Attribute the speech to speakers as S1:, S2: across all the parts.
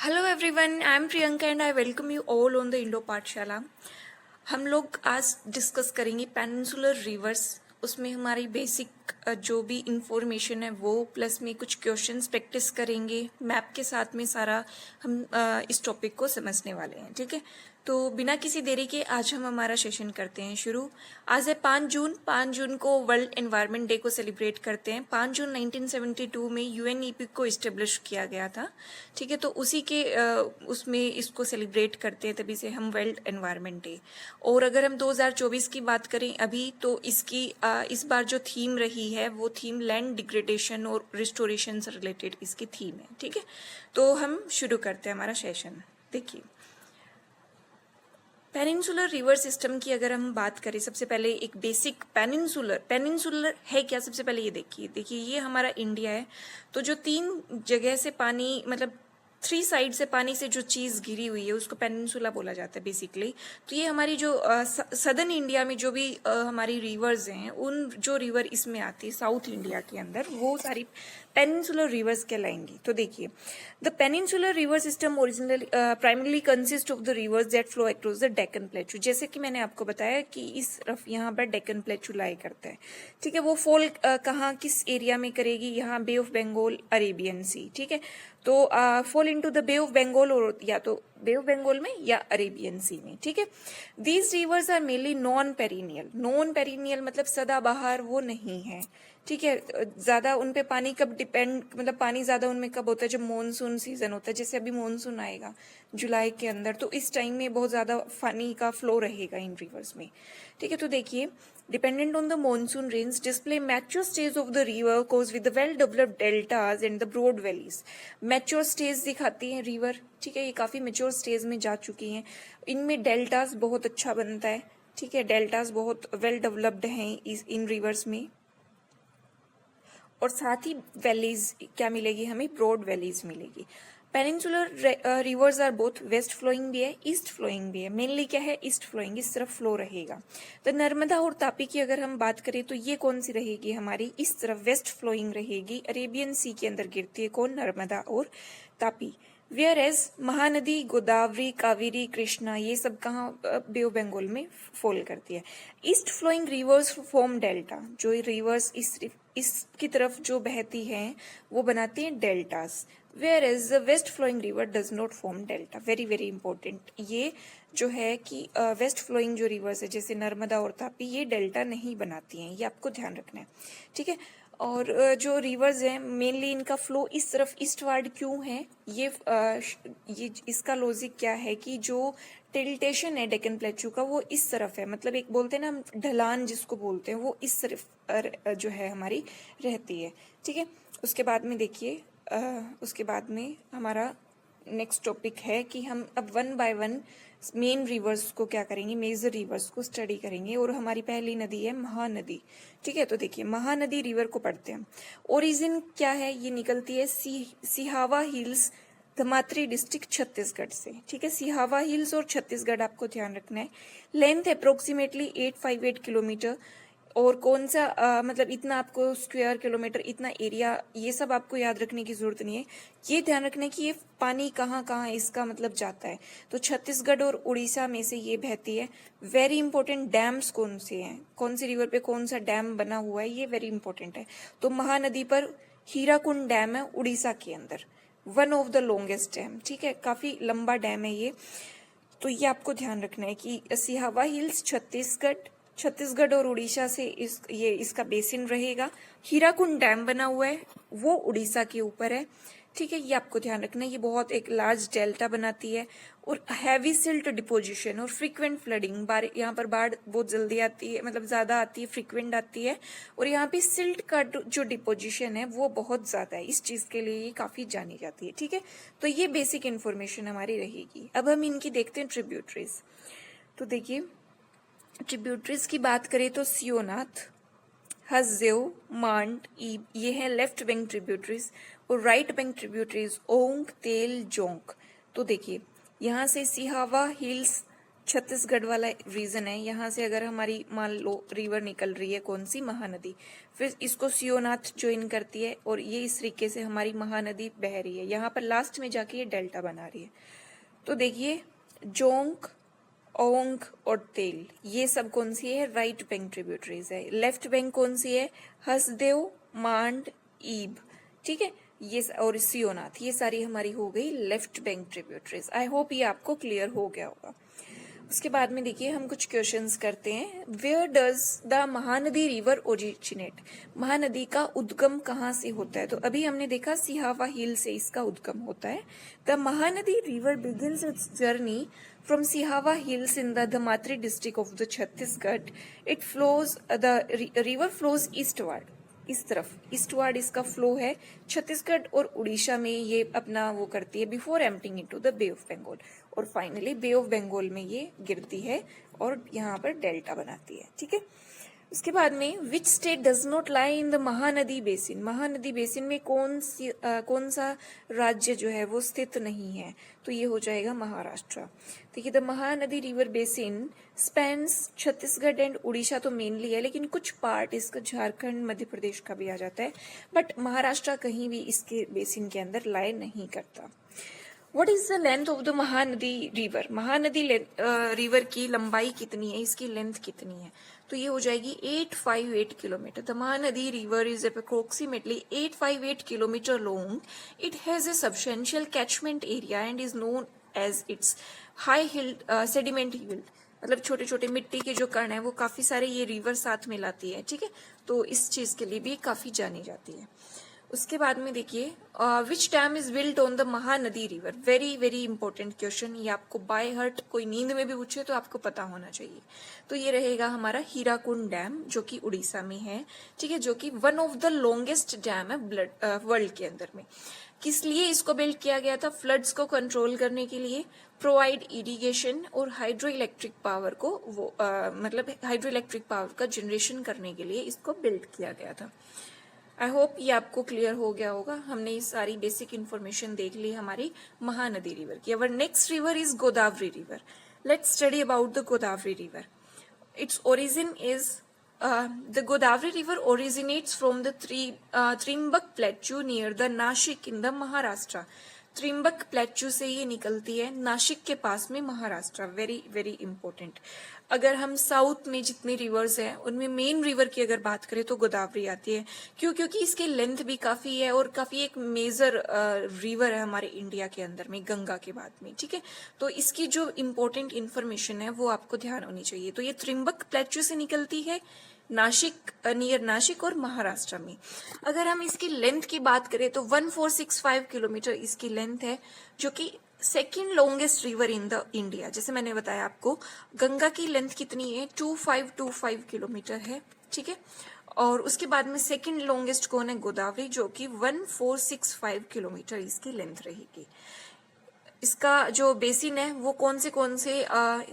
S1: Hello everyone, I am Priyanka and I welcome you all on the Indo पाठशाला। हम लोग आज डिस्कस करेंगे पेनिनसुलर रिवर्स। उसमें हमारी बेसिक जो भी इंफॉर्मेशन है वो, प्लस में कुछ क्वेश्चंस प्रैक्टिस करेंगे मैप के साथ में। सारा हम इस टॉपिक को समझने वाले हैं, ठीक है। तो बिना किसी देरी के आज हम हमारा सेशन करते हैं शुरू। आज है 5 जून। 5 जून को वर्ल्ड एनवायरनमेंट डे को सेलिब्रेट करते हैं। 5 जून 1972 में यूएनईपी को इस्टेब्लिश किया गया था, ठीक है। तो उसी के उसमें इसको सेलिब्रेट करते हैं, तभी से हम वर्ल्ड एनवायरनमेंट डे। और अगर हम 2024 की बात करें अभी, तो इसकी इस बार जो थीम रही है वो थीम लैंड डिग्रेडेशन और रिस्टोरेशन से रिलेटेड इसकी थीम है, ठीक है। तो हम शुरू करते हैं हमारा सेशन। देखिए, पेनिनसुलर रिवर सिस्टम की अगर हम बात करें, सबसे पहले एक बेसिक पेनिनसुलर है क्या, सबसे पहले ये देखिए ये हमारा इंडिया है। तो जो 3 जगह से पानी, मतलब 3 साइड से पानी से जो चीज घिरी हुई है उसको पेनिनसुला बोला जाता है बेसिकली। तो ये हमारी जो सदर्न इंडिया में जो भी हमारी रिवर्स हैं, उन जो रिवर इसमें आती है साउथ इंडिया के अंदर, वो सारी पेनिनसुलर रिवर्स कहलाएंगी। तो देखिए, the peninsular river system originally primarily consist of the reverse that flow across the Deccan प्लेटू। जैसे कि मैंने आपको बताया कि इस तरफ यहाँ पर डेक्कन प्लेटू लाई करता है, ठीक है। वो फॉल कहाँ, किस एरिया में करेगी? यहाँ bay of Bengal, Arabian sea, ठीक है। तो fall into the bay of Bengal, और या तो बे ऑफ बंगाल में या अरेबियन सी में, ठीक है। These rivers are mainly non perennial मतलब सदाबहार वो नहीं है, ठीक है। ज्यादा उन पे पानी कब डिपेंड, मतलब पानी ज्यादा उनमें कब होता है? जब मॉनसून सीजन होता है। जैसे अभी मॉनसून आएगा जुलाई के अंदर, तो इस टाइम में बहुत ज्यादा पानी का फ्लो रहेगा इन रिवर्स में, ठीक है। तो देखिए, dependent on the monsoon rains display mature stage of the river cause with the well developed deltas and the broad valleys. Mature stage दिखाती है रिवर, ठीक है। ये काफी मैच्योर स्टेज में जा चुकी हैं। इनमें डेल्टास बहुत अच्छा बनता है, ठीक है। डेल्टास बहुत वेल डेवलप्ड हैं इन रिवर्स में। और साथ ही वैलीज क्या मिलेगी हमें? ब्रॉड वैलीज मिलेगी। Peninsular rivers are both west flowing भी है, ईस्ट फ्लोइंग भी है। मेनली क्या है? ईस्ट फ्लोइंग, इस तरफ फ्लो रहेगा। तो नर्मदा और तापी की अगर हम बात करें तो ये कौन सी रहेगी हमारी? इस तरफ वेस्ट फ्लोइंग रहेगी। अरेबियन सी के अंदर गिरती है कौन? नर्मदा और तापी। वेयर एज महानदी, गोदावरी, कावेरी, कृष्णा, ये सब कहाँ? बे ऑफ बंगाल में फॉल करती है। East flowing rivers form delta. जो रिवर्स इसकी तरफ जो बहती हैं वो बनाती हैं deltas. Whereas the west flowing river does not form delta. Very very important ये जो है कि वेस्ट फ्लोइंग जो रिवर्स है जैसे नर्मदा और तापी, ये डेल्टा नहीं बनाती हैं, ये आपको ध्यान रखना है, ठीक है। और जो रिवर्स हैं मेनली इनका फ्लो इस तरफ ईस्टवर्ड क्यों है? ये इसका लॉजिक क्या है कि जो टिल्टेशन है डेक्कन प्लेटू का वो इस तरफ है, मतलब एक बोलते हैं ना हम ढलान जिसको बोलते हैं, वो इस तरफ जो है हमारी रहती है, ठीक है। उसके बाद में देखिए, उसके बाद में हमारा नेक्स्ट टॉपिक है कि हम अब 1 बाय 1 मेन रिवर्स को क्या करेंगे, मेजर रिवर्स को स्टडी करेंगे। और हमारी पहली नदी है महानदी, ठीक है। तो देखिए, महानदी रिवर को पढ़ते हैं। ओरिजिन क्या है? ये निकलती है सिहावा हिल्स, धमात्री डिस्ट्रिक्ट, छत्तीसगढ़ से, ठीक है। सिहावा हिल्स और छत्तीसगढ़ आपको ध्यान रखना है। Length approximately 858 kilometre. और कौन सा मतलब इतना आपको स्क्वायर किलोमीटर, इतना एरिया, ये सब आपको याद रखने की जरूरत नहीं है। ये ध्यान रखना है कि ये पानी कहाँ कहाँ इसका मतलब जाता है। तो छत्तीसगढ़ और उड़ीसा में से ये बहती है। वेरी इंपॉर्टेंट डैम्स कौन से हैं, कौन सी रिवर पे कौन सा डैम बना हुआ है, ये वेरी इंपॉर्टेंट है। तो महानदी पर हीराकुंड डैम है उड़ीसा के अंदर, one of the longest dam, ठीक है। काफी लंबा डैम है ये। तो ये आपको ध्यान रखना है कि सिहावा हिल्स छत्तीसगढ़ और उड़ीसा से ये इसका बेसिन रहेगा। हीराकुंड डैम बना हुआ है वो उड़ीसा के ऊपर है, ठीक है। ये आपको ध्यान रखना है। ये बहुत एक लार्ज डेल्टा बनाती है। और हैवी सिल्ट डिपोजिशन और फ्रीक्वेंट फ्लडिंग, यहाँ पर बाढ़ बहुत जल्दी आती है, मतलब ज्यादा आती है, फ्रीक्वेंट आती है। और यहाँ पे सिल्ट का जो डिपोजिशन है वो बहुत ज्यादा है, इस चीज के लिए ये काफी जानी जाती है, ठीक है। तो ये बेसिक इन्फॉर्मेशन हमारी रहेगी। अब हम इनकी देखते हैं ट्रिब्यूटरीज। तो देखिए, ट्रिब्यूटरीज की बात करें तो सियोनाथ, हसदेव, मांड, ईब, ये है लेफ्ट बैंक ट्रिब्यूटरीज। और राइट बैंक ट्रिब्यूटरीज ओंग, तेल, जोंक। तो देखिए, यहाँ से सिहावा हिल्स छत्तीसगढ़ वाला रीजन है, यहाँ से अगर हमारी मान लो रिवर निकल रही है, कौन सी, महानदी, फिर इसको सियोनाथ ज्वाइन करती है और ये इस तरीके से हमारी महानदी बह रही है, यहाँ पर लास्ट में जाके ये डेल्टा बना रही है। तो देखिए जोंक, ओंग और तेल, ये सब कौन सी है, राइट बैंक ट्रिब्यूटरीज है। लेफ्ट बैंक कौन सी है, हसदेव, मांड, ईब, ठीक है, ये और सियोनाथ, ये सारी हमारी हो गई left bank tributaries. I hope ये आपको क्लियर हो गया होगा। उसके बाद में देखिए हम कुछ क्वेश्चंस करते हैं। Where does the Mahanadi river originate, Mahanadi का उद्गम कहाँ से होता है? तो अभी हमने देखा सिहावा हिल से इसका उद्गम होता है। The Mahanadi river begins its journey from Sihawa hills in the Dhamtari district of the Chhattisgarh. It flows, the river flows eastward, इस तरफ ईस्टवर्ड इसका फ्लो है। छत्तीसगढ़ और उड़ीसा में ये अपना वो करती है before emptying into the bay of Bengal, और फाइनली बे ऑफ बंगाल में ये गिरती है और यहाँ पर डेल्टा बनाती है, ठीक है। उसके बाद में which state does not lie in the Mahanadi basin, Mahanadi basin में कौन सा राज्य जो है वो स्थित नहीं है? तो ये हो जाएगा महाराष्ट्र। देखिए the Mahanadi river basin spans Chhattisgarh and Orissa तो मेनली है, लेकिन कुछ पार्ट इसका झारखंड, मध्य प्रदेश का भी आ जाता है, बट महाराष्ट्र कहीं भी इसके बेसिन के अंदर लाई नहीं करता। What is the length of the Mahanadi river, Mahanadi river की लंबाई कितनी है, इसकी लेंथ कितनी है? तो ये हो जाएगी 858 kilometre. The Mahanadi river is approximately 858 kilometre long. It has a substantial catchment area and is known as its high hill sediment hill, मतलब छोटे छोटे मिट्टी के जो कण है वो काफी सारे ये रिवर साथ में लाती है, ठीक है, तो इस चीज के लिए भी काफी जानी जाती है। उसके बाद में देखिए which dam is built on the Mahanadi river, very very important question, ये आपको बाय हार्ट कोई नींद में भी पूछे तो आपको पता होना चाहिए। तो ये रहेगा हमारा हीराकुंड डैम जो कि उड़ीसा में है, ठीक है, जो कि one of the longest dam है वर्ल्ड के अंदर में। किस लिए इसको बिल्ड किया गया था? फ्लड्स को कंट्रोल करने के लिए, प्रोवाइड इरिगेशन और हाइड्रो इलेक्ट्रिक पावर को वो मतलब हाइड्रो इलेक्ट्रिक पावर का जनरेशन करने के लिए इसको बिल्ड किया गया था। आई होप ये आपको क्लियर हो गया होगा। हमने ये सारी बेसिक इन्फॉर्मेशन देख ली हमारी महानदी रिवर की। Our next river is Godavari river. Let's study about the Godavari river. Its origin is the Godavari river originates from the Trimbak plateau near the Nashik in the Maharashtra. Trimbak plateau से ये निकलती है नासिक के पास में, Maharashtra. Very very important. अगर हम south में जितनी रिवर्स हैं उनमें मेन रिवर की अगर बात करें तो गोदावरी आती है। क्यों? क्योंकि इसकी लेंथ भी काफी है और काफी एक मेजर रिवर है हमारे इंडिया के अंदर में, गंगा के बाद में, ठीक है। तो इसकी जो इम्पोर्टेंट इन्फॉर्मेशन है वो आपको ध्यान होनी चाहिए। तो ये त्रिम्बक प्लेट्यू से निकलती है नासिक, नियर नासिक और महाराष्ट्र में। अगर हम इसकी लेंथ की बात करें तो 1465 किलोमीटर इसकी लेंथ है, जो कि second longest river in the India. जैसे मैंने बताया आपको, गंगा की लेंथ कितनी है, 2525 किलोमीटर है, ठीक है, और उसके बाद में सेकेंड लॉन्गेस्ट कौन है, गोदावरी, जो कि 1465 किलोमीटर इसकी लेंथ रहेगी। इसका जो बेसिन है वो कौन से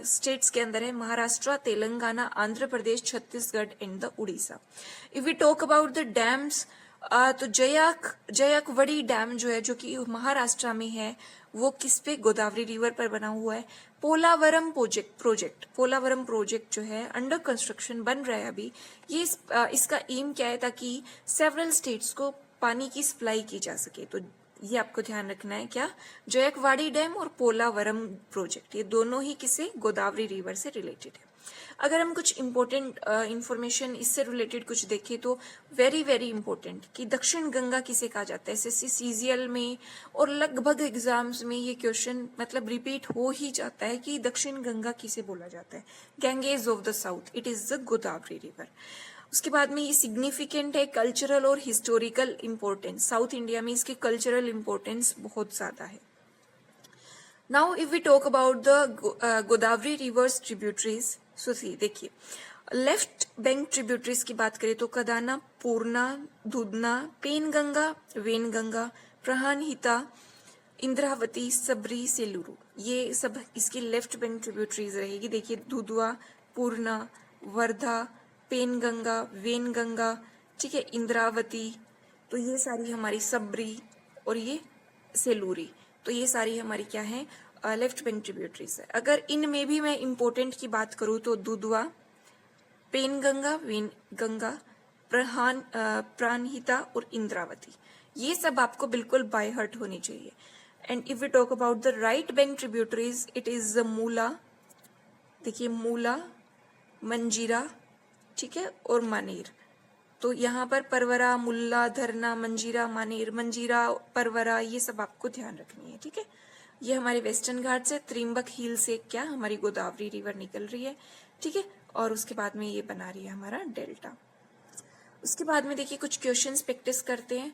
S1: स्टेट्स के अंदर है, Maharashtra, Telangana, Andhra Pradesh, Chhattisgarh and the Orissa. If we talk about the dams, तो जयकवड़ी डैम जो है, जो कि महाराष्ट्र में है, वो किस पे, गोदावरी रिवर पर बना हुआ है। पोलावरम प्रोजेक्ट जो है अंडर कंस्ट्रक्शन बन रहा है अभी। ये इसका एम क्या है, ताकि सेवरल स्टेट्स को पानी की सप्लाई की जा सके। तो ये आपको ध्यान रखना है, क्या, जयकवाड़ी डैम और पोलावरम प्रोजेक्ट, ये दोनों ही किसे, गोदावरी रिवर से रिलेटेड है। अगर हम कुछ इंपॉर्टेंट इंफॉर्मेशन इससे रिलेटेड कुछ देखें तो वेरी वेरी इंपॉर्टेंट, कि दक्षिण गंगा किसे कहा जाता है। एसएससी सीजीएल में और लगभग एग्जाम्स में ये क्वेश्चन मतलब रिपीट हो ही जाता है कि दक्षिण गंगा किसे बोला जाता है, Ganges of the south, it is the Godavari river. उसके बाद में ये सिग्निफिकेंट है कल्चरल और हिस्टोरिकल इंपॉर्टेंस, साउथ इंडिया में इसके कल्चरल इंपॉर्टेंस बहुत ज्यादा है। Now if we talk about the Godavari river's tributaries, so see देखिए, लेफ्ट बैंक ट्रिब्यूटरीज की बात करें तो कदाना, पूर्णा, दुधना, पेनगंगा, वेनगंगा, प्रहानहिता, इंद्रावती, सबरी, सेलुरु, ये सब इसकी लेफ्ट बैंक ट्रिब्यूटरीज रहेगी। देखिए दुधवा, पूर्णा, वर्धा, पेनगंगा, वेनगंगा, ठीक है, इंद्रावती, तो ये सारी हमारी सबरी और ये सेलूरी, तो ये सारी हमारी क्या है, लेफ्ट बैंक ट्रिब्यूटरीज है। अगर इनमें भी मैं इंपॉर्टेंट की बात करूँ तो दुधवा, पेनगंगा, वेनगंगा, प्राणहिता और इंद्रावती, ये सब आपको बिल्कुल बाय हार्ट होनी चाहिए। And if we talk about the right bank tributaries, it is the Mula, देखिए मूला, मंजीरा, ठीक है, और मानेर। तो यहाँ पर परवरा, मुल्ला, धरना, मंजीरा, मानेर, मंजीरा, परवरा, ये सब आपको ध्यान रखनी है, ठीक है। ये हमारे वेस्टर्न घाट से त्रिम्बक हिल से क्या हमारी गोदावरी रिवर निकल रही है, ठीक है, और उसके बाद में ये बना रही है हमारा डेल्टा। उसके बाद में देखिए कुछ क्वेश्चंस प्रैक्टिस करते हैं।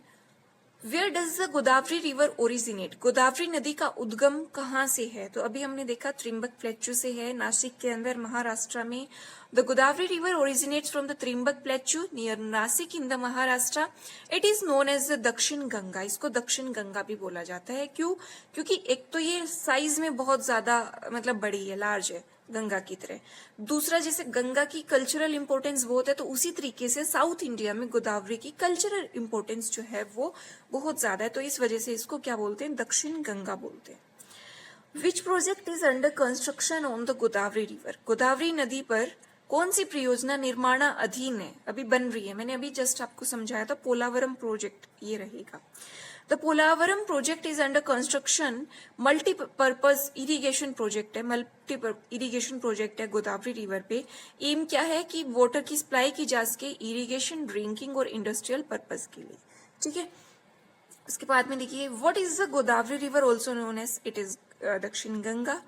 S1: Where does the Godavari river originate, Godavari नदी का उद्गम कहाँ से है? तो अभी हमने देखा त्रिम्बक प्लेटू से है, नासिक के अंदर महाराष्ट्र में। The Godavari river originates from the Trimbak plateau near Nashik in the Maharashtra. It is known as the Dakshin Ganga, इसको दक्षिण गंगा भी बोला जाता है। क्यों? क्योंकि एक तो ये साइज में बहुत ज्यादा मतलब बड़ी है, लार्ज है गंगा की तरह। दूसरा, जैसे गंगा की कल्चरल इंपॉर्टेंस बहुत है, तो उसी तरीके से साउथ इंडिया में गोदावरी की कल्चरल इंपॉर्टेंस जो है वो बहुत ज्यादा है, तो इस वजह से इसको क्या बोलते हैं? दक्षिण गंगा बोलते हैं। Which project is under construction on the Godavari river, Godavari नदी पर कौन सी परियोजना निर्माणाधीन है, अभी बन रही है? मैंने अभी जस्ट आपको समझाया था, पोलावरम प्रोजेक्ट ये रहेगा। The Polavaram project is under construction, multipurpose irrigation project है, मल्टी इरिगेशन प्रोजेक्ट है गोदावरी रिवर पे। एम क्या है कि वाटर की सप्लाई की जा सके इरिगेशन, ड्रिंकिंग और इंडस्ट्रियल पर्पज के लिए, ठीक है। उसके बाद में देखिए what is the Godavari river also known as, it is Dakshin Ganga.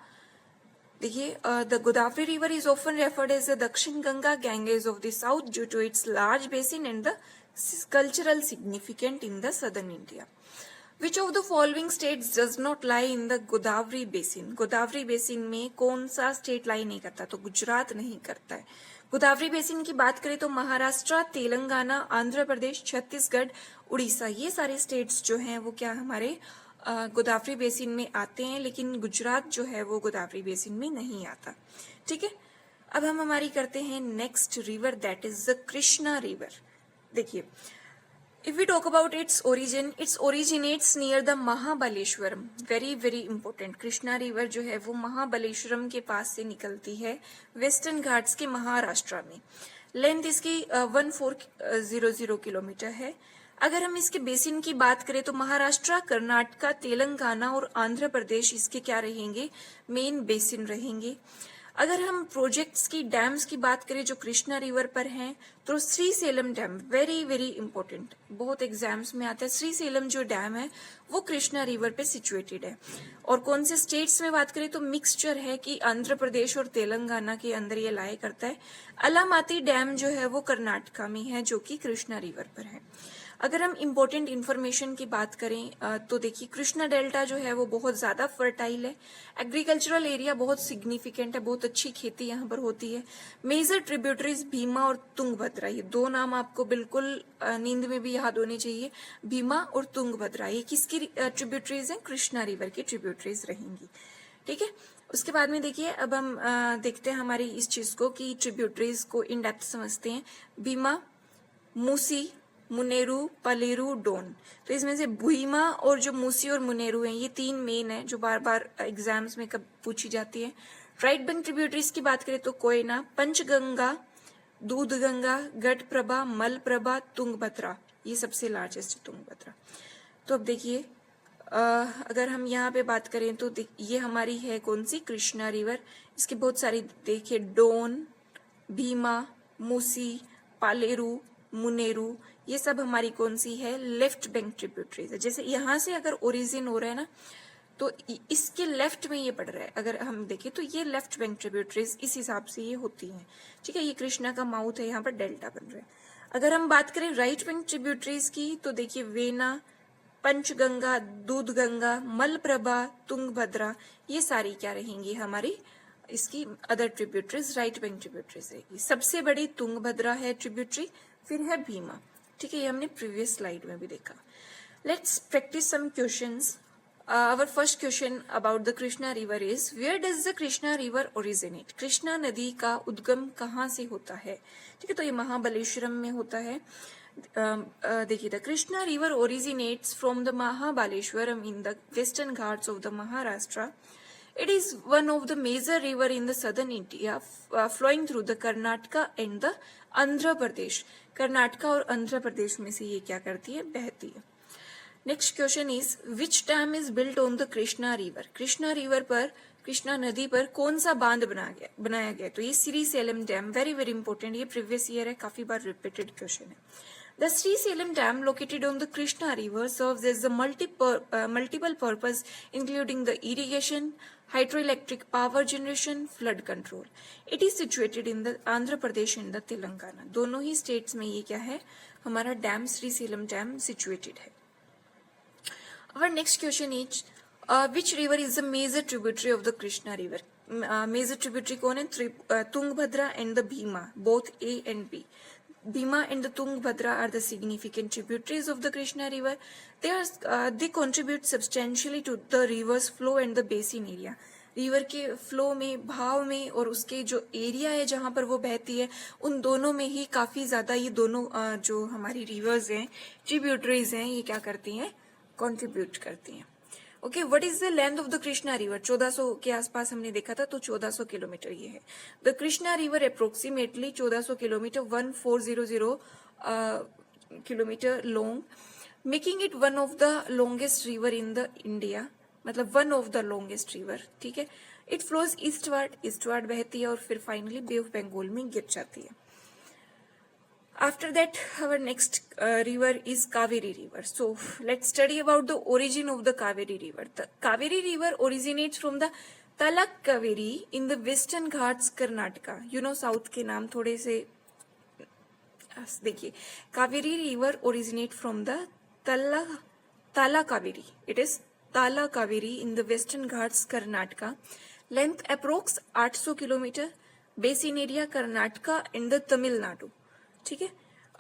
S1: देखिए the Godavari river is often referred as the Dakshin Ganga, Ganges of the south due to its large basin and the cultural significant in the southern India. Which of the following states does not lie in the Godavari basin? Godavari basin में कौन सा state लाई नहीं करता? तो गुजरात नहीं करता है। Godavari basin की बात करें तो महाराष्ट्र, तेलंगाना, आंध्र प्रदेश, छत्तीसगढ़, उड़ीसा, ये सारे स्टेट्स जो हैं वो क्या हमारे गोदावरी बेसिन में आते हैं, लेकिन गुजरात जो है वो गोदावरी बेसिन में नहीं आता, ठीक है। अब हम हमारी करते हैं next river, that is the Krishna river. देखिए if we talk about its origin, its originates near the Mahabaleshwaram, very very important. Krishna river जो है वो महाबलेश्वरम के पास से निकलती है, वेस्टर्न घाट्स के महाराष्ट्र में। लेंथ इसकी 1400 किलोमीटर है। अगर हम इसके बेसिन की बात करें तो महाराष्ट्र, कर्नाटका, तेलंगाना और आंध्र प्रदेश इसके क्या रहेंगे? मेन बेसिन रहेंगे। अगर हम प्रोजेक्ट्स की, डैम्स की बात करें जो कृष्णा रिवर पर हैं, तो Srisailam dam very very important, बहुत एग्जाम्स में आता है। श्रीसेलम जो डैम है वो कृष्णा रिवर पे सिचुएटेड है। और कौन से स्टेट्स में बात करें तो मिक्सचर है कि आंध्र प्रदेश और तेलंगाना के अंदर ये लाया करता है। अलामाती डैम जो है वो कर्नाटका में है, जो कि कृष्णा रिवर पर है। अगर हम इम्पोर्टेंट इन्फॉर्मेशन की बात करें तो देखिए कृष्णा डेल्टा जो है वो बहुत ज्यादा फर्टाइल है, एग्रीकल्चरल एरिया बहुत सिग्निफिकेंट है, बहुत अच्छी खेती यहाँ पर होती है। मेजर ट्रिब्यूटरीज भीमा और तुंगभद्रा, ये दो नाम आपको बिल्कुल नींद में भी याद होने चाहिए, भीमा और तुंगभद्रा। ये किसकी ट्रिब्यूटरीज हैं? कृष्णा रिवर की ट्रिब्यूटरीज रहेंगी, ठीक है। उसके बाद में देखिए अब हम देखते हैं हमारी इस चीज को कि ट्रिब्यूटरीज को इन डेप्थ समझते हैं। भीमा, मूसी, मुनेरू, पलेरू, डोन। तो इसमें से भीमा और जो मूसी और मुनेरू हैं ये तीन मेन है जो बार बार एग्जाम्स में कब पूछी जाती है। राइट बैंक ट्रिब्यूटरीज की बात करें तो कोयना, पंचगंगा, दूधगंगा, घटप्रभा, मलप्रभा, तुंगभद्रा, ये सबसे लार्जेस्ट है तुंगभद्रा। तो अब देखिए अगर हम यहाँ पे बात करें तो ये हमारी है कौन सी? कृष्णा रिवर। इसकी बहुत सारी देखिए, डोन, भीमा, मूसी, पालेरू, मुनेरू, ये सब हमारी कौन सी है? लेफ्ट बैंक ट्रिब्यूटरीज है। जैसे यहाँ से अगर ओरिजिन हो रहा है ना तो इसके लेफ्ट में ये पड़ रहा है, अगर हम देखें तो ये लेफ्ट बैंक ट्रिब्यूटरीज इस हिसाब से ये होती हैं, ठीक है। ये कृष्णा का माउथ है, यहाँ पर डेल्टा बन रहा है। अगर हम बात करें राइट बैंक ट्रिब्यूटरीज की तो देखिए वेना, पंचगंगा, दूधगंगा, मलप्रभा, तुंगभद्रा, ये सारी क्या रहेंगी हमारी इसकी other tributaries, right bank tributaries रहेगी। सबसे बड़ी तुंगभद्रा है ट्रिब्यूटरी, फिर है भीमा, ठीक है। ये हमने प्रीवियस स्लाइड में भी देखा। Let's practice some questions. Our first question about the Krishna river is where does the Krishna river originate? Krishna नदी का उद्गम कहाँ से होता है? ठीक है, तो ये महाबलेश्वरम में होता है। देखिए the Krishna river originates from the Mahabaleshwaram in the western Ghats of the Maharashtra. It is one of the major river in the southern India, flowing through the Karnataka and the Andhra Pradesh. Karnataka और आंध्र प्रदेश में से ये क्या करती है, बहती है. Next question is which dam is built on the Krishna river. Krishna river पर, कृष्णा नदी पर कौन सा बांध बनाया गया. तो ये Srisailam dam, very very important, ये प्रीवियस ईयर है, काफी बार रिपीटेड क्वेश्चन है. The Srisailam Dam, located on the Krishna River, serves as a multiple purpose, including the irrigation, hydroelectric power generation, flood control. It is situated in the Andhra Pradesh and the Telangana. दोनों ही states में ये क्या है, हमारा dam Srisailam Dam situated है. Our next question is, which river is the major tributary of the Krishna River? Major tributary कौन है? Tungabhadra and the Bhima, both A and B. Bhima and the Tungabhadra are the significant tributaries of the Krishna River. They contribute substantially to the river's flow and the basin area. River के flow में, भाव में और उसके जो area है जहां पर वो बहती है, उन दोनों में ही काफी ज्यादा ये दोनों जो हमारी रिवर्स हैं, ट्रिब्यूटरीज हैं, ये क्या करती हैं, कंट्रीब्यूट करती हैं. Okay, what is the length of the Krishna river. 1400 के आसपास हमने देखा था, तो 1400 किलोमीटर ये है. The Krishna river approximately 1400 kilometre, 1400 kilometre long, making it one of the longest river in the India, मतलब one of the longest river. ठीक है. इट फ्लोज ईस्टवर्ड बहती है और फिर फाइनली बे ऑफ बंगाल में गिर जाती है. After that, our next river is Kaveri River. So let's study about the origin of the Kaveri River. The Kaveri River originates from the Talak Kaveri in the Western Ghats, Karnataka. You know South के नाम थोड़े से देखिए. Kaveri River originate from the Tala Kaveri. It is Tala Kaveri in the Western Ghats, Karnataka. Length approx 800 kilometer. Basin area Karnataka and the Tamil Nadu. ठीक है.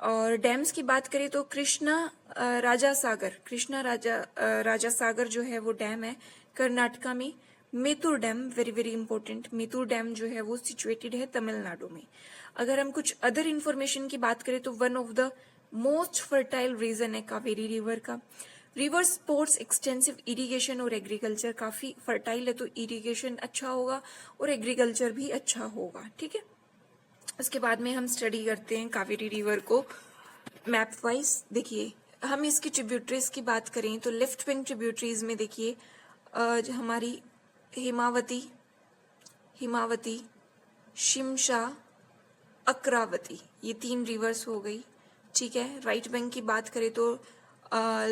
S1: और dams की बात करें तो कृष्णा राजा सागर जो है वो डैम है कर्नाटका में. Mettur dam, very very important, Mettur dam जो है वो सिचुएटेड है तमिलनाडु में. अगर हम कुछ अदर इंफॉर्मेशन की बात करें तो one of the most fertile reason है कावेरी रिवर का. रिवर सपोर्ट्स एक्सटेंसिव इरिगेशन और एग्रीकल्चर. काफी फर्टाइल है तो इरिगेशन अच्छा होगा और एग्रीकल्चर भी अच्छा होगा. ठीक है. उसके बाद में हम स्टडी करते हैं कावेरी रिवर को मैप वाइज. देखिए, हम इसकी ट्रिब्यूटरीज की बात करें तो लेफ्ट बैंक ट्रिब्यूटरीज में देखिए हमारी हिमावती, शिमशा, अक्रावती, ये 3 रिवर्स हो गई. ठीक है. राइट बैंक की बात करें तो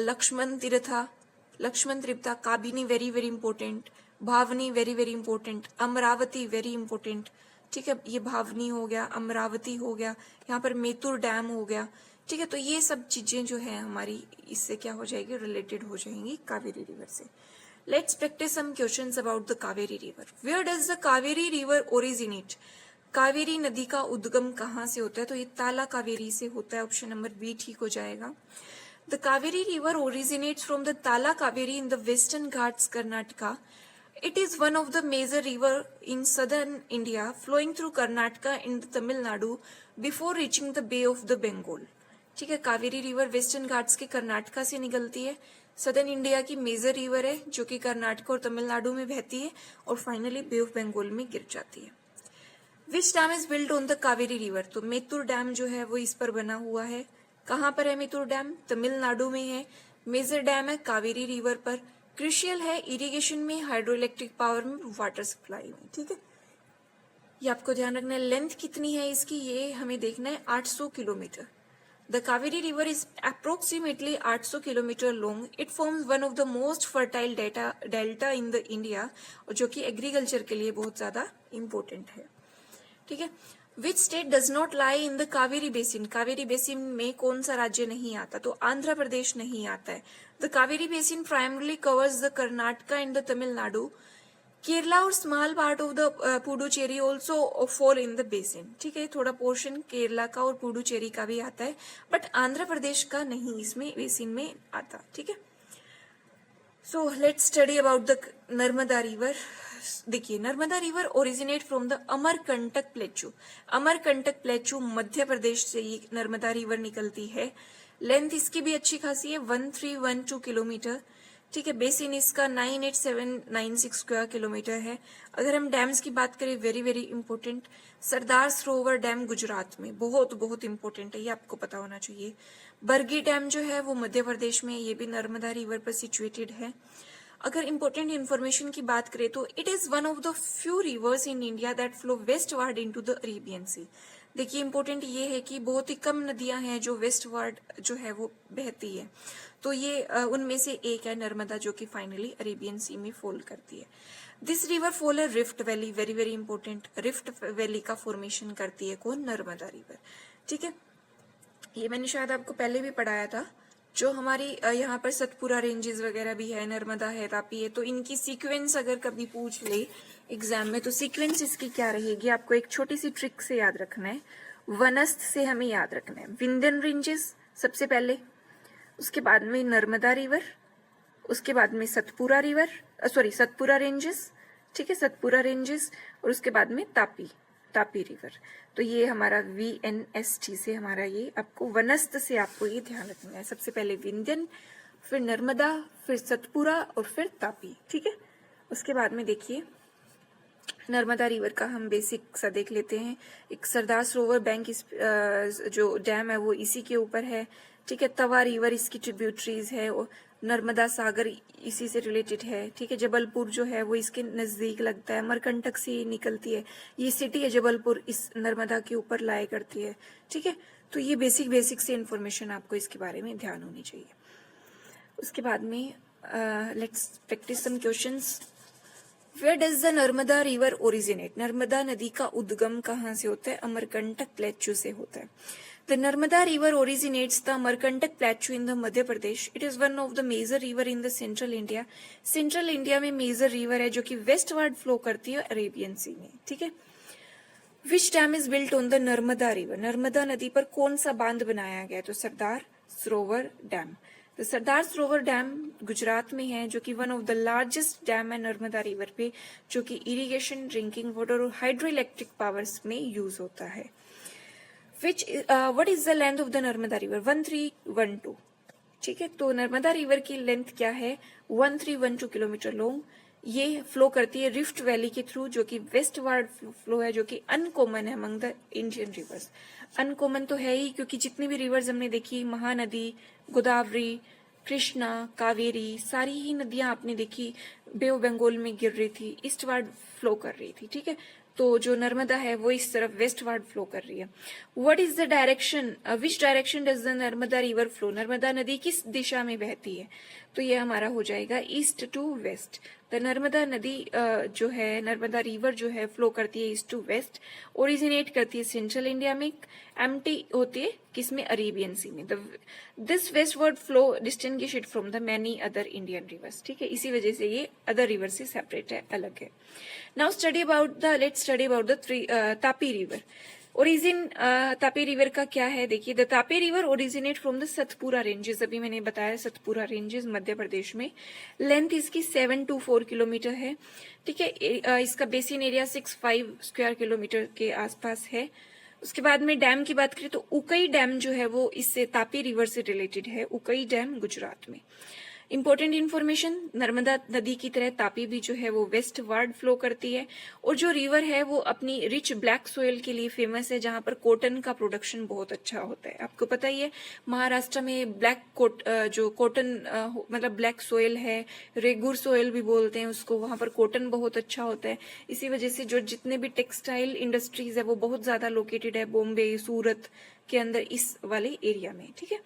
S1: Lakshmana Tirtha, Kabini very very important, Bhavani very very important, Amaravati very important. ठीक है. ये भावनी हो गया, अमरावती हो गया, यहाँ पर मेतुर डैम हो गया. ठीक है. तो ये सब चीजें जो है हमारी इससे क्या हो जाएगी, रिलेटेड हो जाएंगी कावेरी रिवर से. Let's practice some questions about the Kaveri river. Where does the Kaveri river originate. Kaveri नदी का उद्गम कहाँ से होता है, तो ये ताला कावेरी से होता है. ऑप्शन नंबर बी ठीक हो जाएगा. The Kaveri river originates from the Talakaveri in the western Ghats, Karnataka. It is one of the major river in southern India, flowing through Karnataka and Tamil Nadu before reaching the Bay of the Bengal. ठीक है. Kaveri river western Ghats के कर्नाटका से निकलती है, southern India की major river है जो कि कर्नाटका और तमिलनाडु में बहती है और फाइनली बे ऑफ बंगाल में गिर जाती है. Which dam is built on the Kaveri river. तो मेतुर डैम जो है वो इस पर बना हुआ है. कहाँ पर है मेतुर डैम, तमिलनाडु में है. मेजर डैम है कावेरी रिवर पर. क्रिशियल है इरिगेशन में, हाइड्रो इलेक्ट्रिक पावर में, वाटर सप्लाई में. ठीक है. ये आपको ध्यान रखना है. लेंथ कितनी है इसकी, ये हमें देखना है, 800 kilometre. The Kaveri river is approximately 800 kilometre long. It forms one of the most fertile delta in the India, जो कि एग्रीकल्चर के लिए बहुत ज्यादा इंपॉर्टेंट है. ठीक है. Which state does not lie in the Kaveri basin. Kaveri basin में कौन सा राज्य नहीं आता, तो आंध्र प्रदेश नहीं आता है. The Kaveri basin primarily covers the Karnataka and the Tamil Nadu. Kerala और small part of the Puducherry also fall in the basin. ठीक है. थोड़ा पोर्शन केरला का और पुडुचेरी का भी आता है, बट आंध्र प्रदेश का नहीं इसमें बेसिन में आता. ठीक है. So let's study about the Narmada river. देखिए, Narmada river originate from the Amarkantak plateau. Amarkantak plateau Madhya Pradesh से ये नर्मदा रिवर निकलती है. लेंथ इसकी भी अच्छी खासी है, 1312 किलोमीटर. ठीक है। बेसिन इसका 98796 स्क्वायर किलोमीटर है। अगर हम डैम्स की बात करें, very very important, Sardar Sarovar dam Gujarat में, बहुत बहुत इंपॉर्टेंट है, ये आपको पता होना चाहिए। बरगी डैम जो है वो मध्य प्रदेश में, ये भी नर्मदा रिवर पर सिचुएटेड है। अगर इंपॉर्टेंट इन्फॉर्मेशन की बात करें तो it is one of the few rivers in India that flow westward into the Arabian sea. देखिए इंपॉर्टेंट ये है कि बहुत ही कम नदियां हैं जो वेस्टवर्ड जो है वो बहती है, तो ये उनमें से एक है नर्मदा, जो कि फाइनली अरेबियन सी में फॉल करती है। दिस रिवर फॉल है rift valley, very very important, rift valley का फॉर्मेशन करती है कौन? नर्मदा रिवर। ठीक है, ये मैंने शायद आपको पहले भी पढ़ाया था। जो हमारी यहाँ पर सतपुरा रेंजेस वगैरह भी है, नर्मदा है, तापी है, तो इनकी सीक्वेंस अगर कभी पूछ ले एग्जाम में, तो सीक्वेंस इसकी क्या रहेगी, आपको एक छोटी सी ट्रिक से याद रखना है, वनस्थ से हमें याद रखना है। विंध्यन रेंजेस सबसे पहले, उसके बाद में नर्मदा रिवर, उसके बाद में सतपुरा रिवर, सतपुरा रेंजेस, ठीक है, सतपुरा रेंजेस, और उसके बाद में तापी रिवर। तो ये हमारा VNST से हमारा ये आपको वनस्थ से आपको ये ध्यान रखना है। सबसे पहले विंध्यन, फिर नर्मदा, फिर सतपुरा और फिर तापी। ठीक है, उसके बाद में देखिए नर्मदा रिवर का हम बेसिक सा देख लेते हैं। एक सरदार सरोवर बैंक इस जो डैम है वो इसी के ऊपर है। ठीक है, तवा रिवर इसकी ट्रिब्यूटरीज है, और नर्मदा सागर इसी से रिलेटेड है। ठीक है, जबलपुर जो है वो इसके नजदीक लगता है, अमरकंटक से निकलती है, ये सिटी है जबलपुर, इस नर्मदा के ऊपर लाया करती है। ठीक है, तो ये बेसिक से इंफॉर्मेशन आपको इसके बारे में ध्यान होनी चाहिए। उसके बाद में let's practice some questions. Where does the Narmada river originate? Narmada नदी का उद्गम कहाँ से होता है? अमरकंटक प्लेट्यू से होता है। The Narmada river originates the Amarkantak plateau in the Madhya Pradesh. It is one of the major river in the central India. Central India में मेजर रिवर है जो कि वेस्टवर्ड फ्लो करती है अरेबियन सी में। ठीक है, which dam is built on the Narmada river? Narmada नदी पर कौन सा बांध बनाया गया? तो सरदार सरोवर डैम। तो सरदार सरोवर डैम गुजरात में है, जो कि one of the largest dam है नर्मदा रिवर पे, जो कि इरिगेशन, ड्रिंकिंग वाटर और हाइड्रो इलेक्ट्रिक पावर्स में यूज होता है। What is the length of the Narmada river? 1312। ठीक है, तो नर्मदा रिवर की लेंथ क्या है? 1312 किलोमीटर लॉन्ग। ये फ्लो करती है रिफ्ट वैली के थ्रू, जो कि वेस्टवर्ड फ्लो है, जो कि अनकॉमन है among the Indian reverse. Uncommon तो है ही, क्योंकि जितनी भी रिवर्स हमने देखी, महानदी, गोदावरी, कृष्णा, कावेरी, सारी ही नदियां आपने देखी बे ऑफ बंगाल में गिर रही थी, ईस्टवर्ड फ्लो कर रही थी। ठीक है, तो जो नर्मदा है वो इस तरफ वेस्टवर्ड फ्लो कर रही है। What is the direction, which direction does the Narmada river flow? Narmada नदी किस दिशा में बहती है? तो ये हमारा हो जाएगा east to west. The Narmada नदी जो है, नर्मदा रिवर जो है फ्लो करती है ईस्ट टू वेस्ट, ओरिजिनेट करती है सेंट्रल इंडिया में, एम्प्टी होती है किसमें? अरेबियन सी में। This westward flow distinguish it from the many other Indian reverse. ठीक है, इसी वजह से ये अदर रिवर से सेपरेट है, अलग है। Now let's study about the Tapi river. Origin Tapi river का क्या है? देखिए, the Tapi river originate from the Satpura ranges. अभी मैंने बताया सतपुरा रेंजेस मध्य प्रदेश में। लेंथ इसकी 724 किलोमीटर है। ठीक है, इसका बेसिन एरिया 65 स्क्वायर किलोमीटर के आसपास है। उसके बाद में डैम की बात करें तो उकई डैम जो है वो इससे तापी रिवर से रिलेटेड है। उकई डैम गुजरात में। इंपॉर्टेंट इन्फॉर्मेशन, नर्मदा नदी की तरह तापी भी जो है वो वेस्टवर्ड फ्लो करती है, और जो रिवर है वो अपनी रिच ब्लैक सोयल के लिए फेमस है, जहां पर कॉटन का प्रोडक्शन बहुत अच्छा होता है। आपको पता ही है, महाराष्ट्र में जो कॉटन मतलब ब्लैक सोयल है, रेगुर सोयल भी बोलते हैं उसको, वहां पर कॉटन बहुत अच्छा होता है। इसी वजह से जो जितने भी टेक्सटाइल इंडस्ट्रीज है वो बहुत ज्यादा लोकेटेड है बॉम्बे, सूरत के अंदर, इस वाले एरिया में। ठीक है,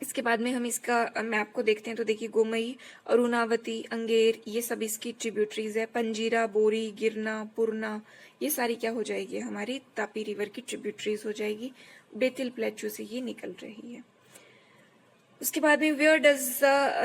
S1: इसके बाद में हम इसका मैप को देखते हैं तो देखिए, गोमई, अरुणावती, अंगेर, ये सब इसकी ट्रिब्यूटरीज है। पंजीरा, बोरी, गिरना, पूर्णा, ये सारी क्या हो जाएगी? हमारी तापी रिवर की ट्रिब्यूटरीज हो जाएगी। बेतिल प्लेट्यू से ये निकल रही है। उसके बाद में where does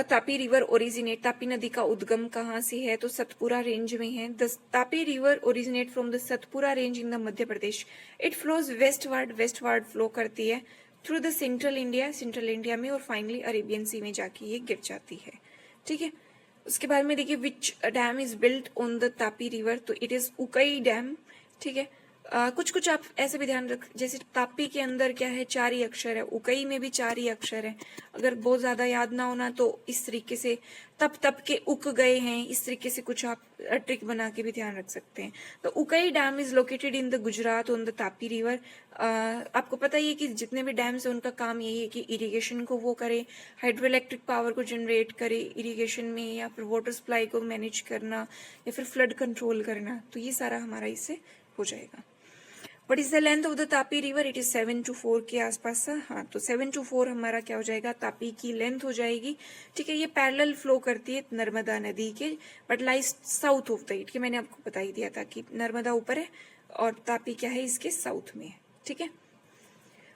S1: Tapi river originate? Tapi नदी का उद्गम कहाँ से है? तो सतपुरा रेंज में है। The Tapi river originate from the Satpura range in the Madhya Pradesh. It flows westward flow करती है थ्रू द सेंट्रल इंडिया में, और फाइनली अरेबियन सी में जाके ये गिर जाती है। ठीक है, उसके बाद में देखिए, which dam is built on the Tapi river? तो इट इज उकई डैम। ठीक है, कुछ कुछ आप ऐसे भी ध्यान रख, जैसे तापी के अंदर क्या है, 4 ही अक्षर है, उकई में भी 4 ही अक्षर है। अगर बहुत ज्यादा याद ना होना तो इस तरीके से तप के उक गए हैं, इस तरीके से कुछ आप ट्रिक बना के भी ध्यान रख सकते हैं। तो उकई dam is located in the Gujarat on the Tapi river. आपको पता ही है कि जितने भी डैम्स है उनका काम यही है कि इरिगेशन को वो करे, हाइड्रो इलेक्ट्रिक पावर को जनरेट करे इरिगेशन में, या फिर वाटर सप्लाई को मैनेज करना, या फिर फ्लड कंट्रोल करना। तो ये सारा हमारा इससे हो जाएगा। What is the length of the Tapi river? It is 7 to 4 के आसपास। हाँ, तो 7 to 4 हमारा क्या हो जाएगा, तापी की लेंथ हो जाएगी। ठीक है, ये पैरेलल फ्लो करती है नर्मदा नदी के, but lies south of the it, कि मैंने आपको बता ही दिया था कि नर्मदा ऊपर है और तापी क्या है, इसके साउथ में है। ठीक है,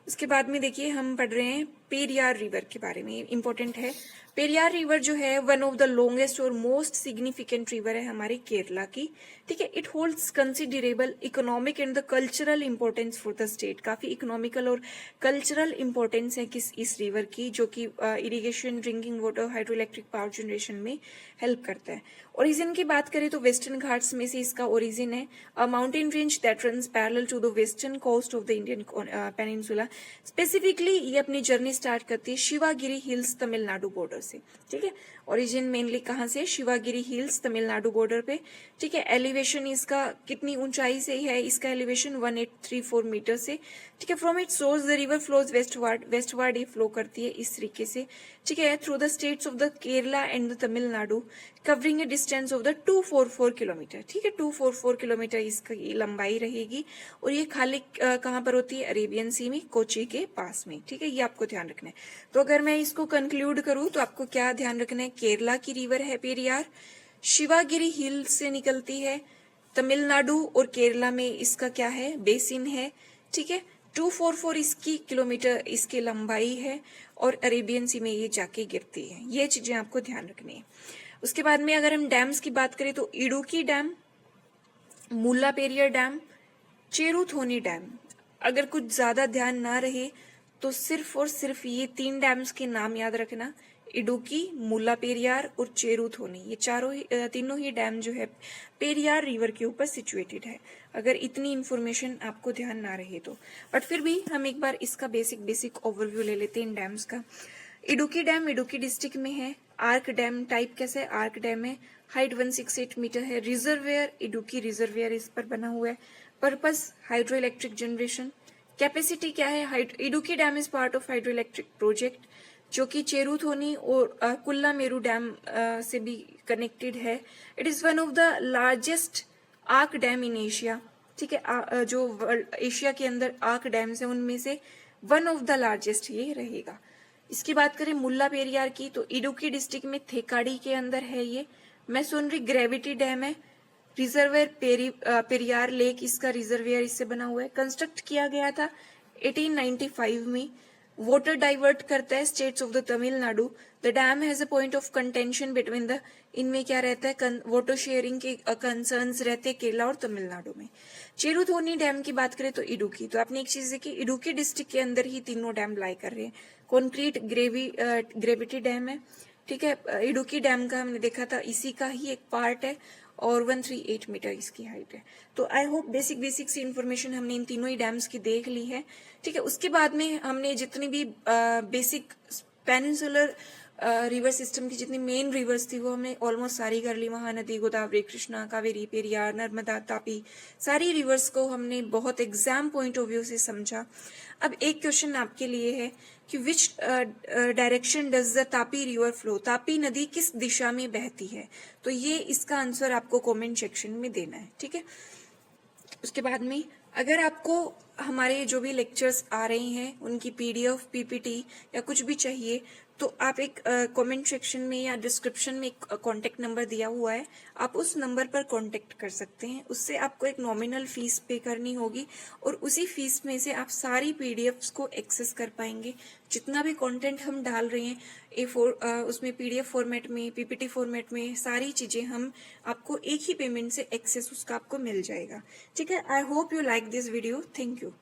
S1: उसके बाद में देखिए हम पढ़ रहे हैं पेरियार रिवर के बारे में, इंपॉर्टेंट है। पेरियार रिवर जो है वन ऑफ द लॉन्गेस्ट और मोस्ट सिग्निफिकेंट रिवर है हमारे केरला की। ठीक है, it holds considerable economic and the cultural importance for the state. काफी इकोनॉमिकल और कल्चरल इंपॉर्टेंस है किस इस रिवर की, जो कि irrigation, drinking water, hydro electric power generation में हेल्प करता है। ओरिजिन की बात करें तो वेस्टर्न घाट्स में से इसका ओरिजिन है, a mountain range that runs parallel to the western coast of the Indian peninsula. Specifically ये अपनी जर्नी स्टार्ट करती है शिवागिरी हिल्स तमिलनाडु बॉर्डर से। ठीक है, ओरिजिन मेनली कहाँ से, शिवागिरी हिल्स तमिलनाडु बॉर्डर पे। ठीक है, एलिवेशन इसका कितनी ऊंचाई से है, इसका एलिवेशन 1834 मीटर से। ठीक है, from it source the river flows westward ये फ्लो करती है इस तरीके से। ठीक है, through the states of the Kerala and the Tamil Nadu, covering A distance of the 244 kilometre. ठीक है, 244 किलोमीटर इसकी लंबाई रहेगी, और ये खाली कहाँ पर होती है, अरेबियन सी में, कोची के पास में। ठीक है, ये आपको ध्यान रखना है। तो अगर मैं इसको कंक्लूड करूं तो आपको क्या ध्यान रखना है, केरला की रिवर है पेरियार, शिवागिरी हिल से निकलती है, तमिलनाडु और केरला में इसका क्या है, बेसिन है। ठीक है, 244 इसकी किलोमीटर इसकी लंबाई है, और अरेबियन सी में ये जाके गिरती है। ये चीजें आपको ध्यान रखनी है। उसके बाद में अगर हम डैम्स की बात करें तो Idukki dam, Mullaperiyar dam, Cheruthoni dam. अगर कुछ ज्यादा ध्यान ना रहे तो सिर्फ और सिर्फ ये 3 डैम्स के नाम याद रखना, इडुक्की, मुल्लापेरियार और चेरुथोनी। ये तीनों ही डैम जो है पेरियार रिवर के ऊपर सिचुएटेड है। अगर इतनी इंफॉर्मेशन आपको ध्यान ना रहे तो, बट फिर भी हम एक बार इसका बेसिक ओवरव्यू ले लेते हैं इन डैम्स का। इडुक्की डैम इडुक्की डिस्ट्रिक्ट में है। आर्क डैम टाइप कैसे, आर्क डैम है, हाइट 168 मीटर है। रिजर्वेयर इडुक्की रिजर्वेयर इस पर बना हुआ है। Purpose hydro electric generation. Capacity क्या है, Idukki dam is part of hydro electric project, जो कि चेरुथोनी और कुल्ला मेरू डैम से भी कनेक्टेड है। It is one of the largest arc dam in Asia. ठीक है, जो एशिया के अंदर आर्क डैम्स है उनमें से वन ऑफ द लार्जेस्ट ये रहेगा। इसकी बात करें मुल्ला पेरियार की तो इडुक्की डिस्ट्रिक्ट में थेकाडी के अंदर है ये। मैसोनरी ग्रेविटी डैम है। रिजर्वेयर पेरियार लेक इसका रिजर्वेयर इससे बना हुआ है। कंस्ट्रक्ट किया गया था 1895 में। वाटर डाइवर्ट करता है states of the Tamil Nadu. The dam has a point of contention between the, इनमें क्या रहता है, वाटर शेयरिंग के कंसर्न्स रहते हैं केरला और तमिलनाडु में। चेरुथोनी डैम की बात करें तो इडुक्की, तो आपने एक चीज देखी, इडुक्की डिस्ट्रिक्ट के अंदर ही तीनों डैम लाई कर रहे हैं। कॉन्क्रीट ग्रेविटी डैम है। ठीक है, इडुक्की डैम का हमने देखा था, इसी का ही एक पार्ट है, और 138 मीटर इसकी हाइट है। तो आई होप बेसिक सी इन्फॉर्मेशन हमने इन तीनों ही डैम्स की देख ली है। ठीक है, उसके बाद में हमने जितनी भी बेसिक पेनिनसुलर रिवर सिस्टम की जितनी मेन रिवर्स थी वो हमने ऑलमोस्ट सारी कर ली। महानदी, गोदावरी, कृष्णा, कावेरी, पेरियार, नर्मदा, तापी, सारी रिवर्स को हमने बहुत एग्जाम पॉइंट ऑफ व्यू से समझा। अब एक क्वेश्चन आपके लिए है कि which direction does the Tapi river flow, Tapi नदी किस दिशा में बहती है? तो ये इसका आंसर आपको कमेंट सेक्शन में देना है। ठीक है, उसके बाद में अगर आपको हमारे जो भी लेक्चर्स आ रहे हैं उनकी पीडीएफ, पीपीटी या कुछ भी चाहिए तो आप एक कमेंट सेक्शन में या डिस्क्रिप्शन में एक कॉन्टेक्ट नंबर दिया हुआ है, आप उस नंबर पर कॉन्टेक्ट कर सकते हैं। उससे आपको एक नॉमिनल फीस पे करनी होगी और उसी फीस में से आप सारी पीडीएफ्स को एक्सेस कर पाएंगे। जितना भी कंटेंट हम डाल रहे हैं उसमें पीडीएफ फॉर्मेट में, पीपीटी फॉर्मेट में, सारी चीजें हम आपको एक ही पेमेंट से एक्सेस उसका आपको मिल जाएगा। ठीक है, I hope you like this video. Thank you.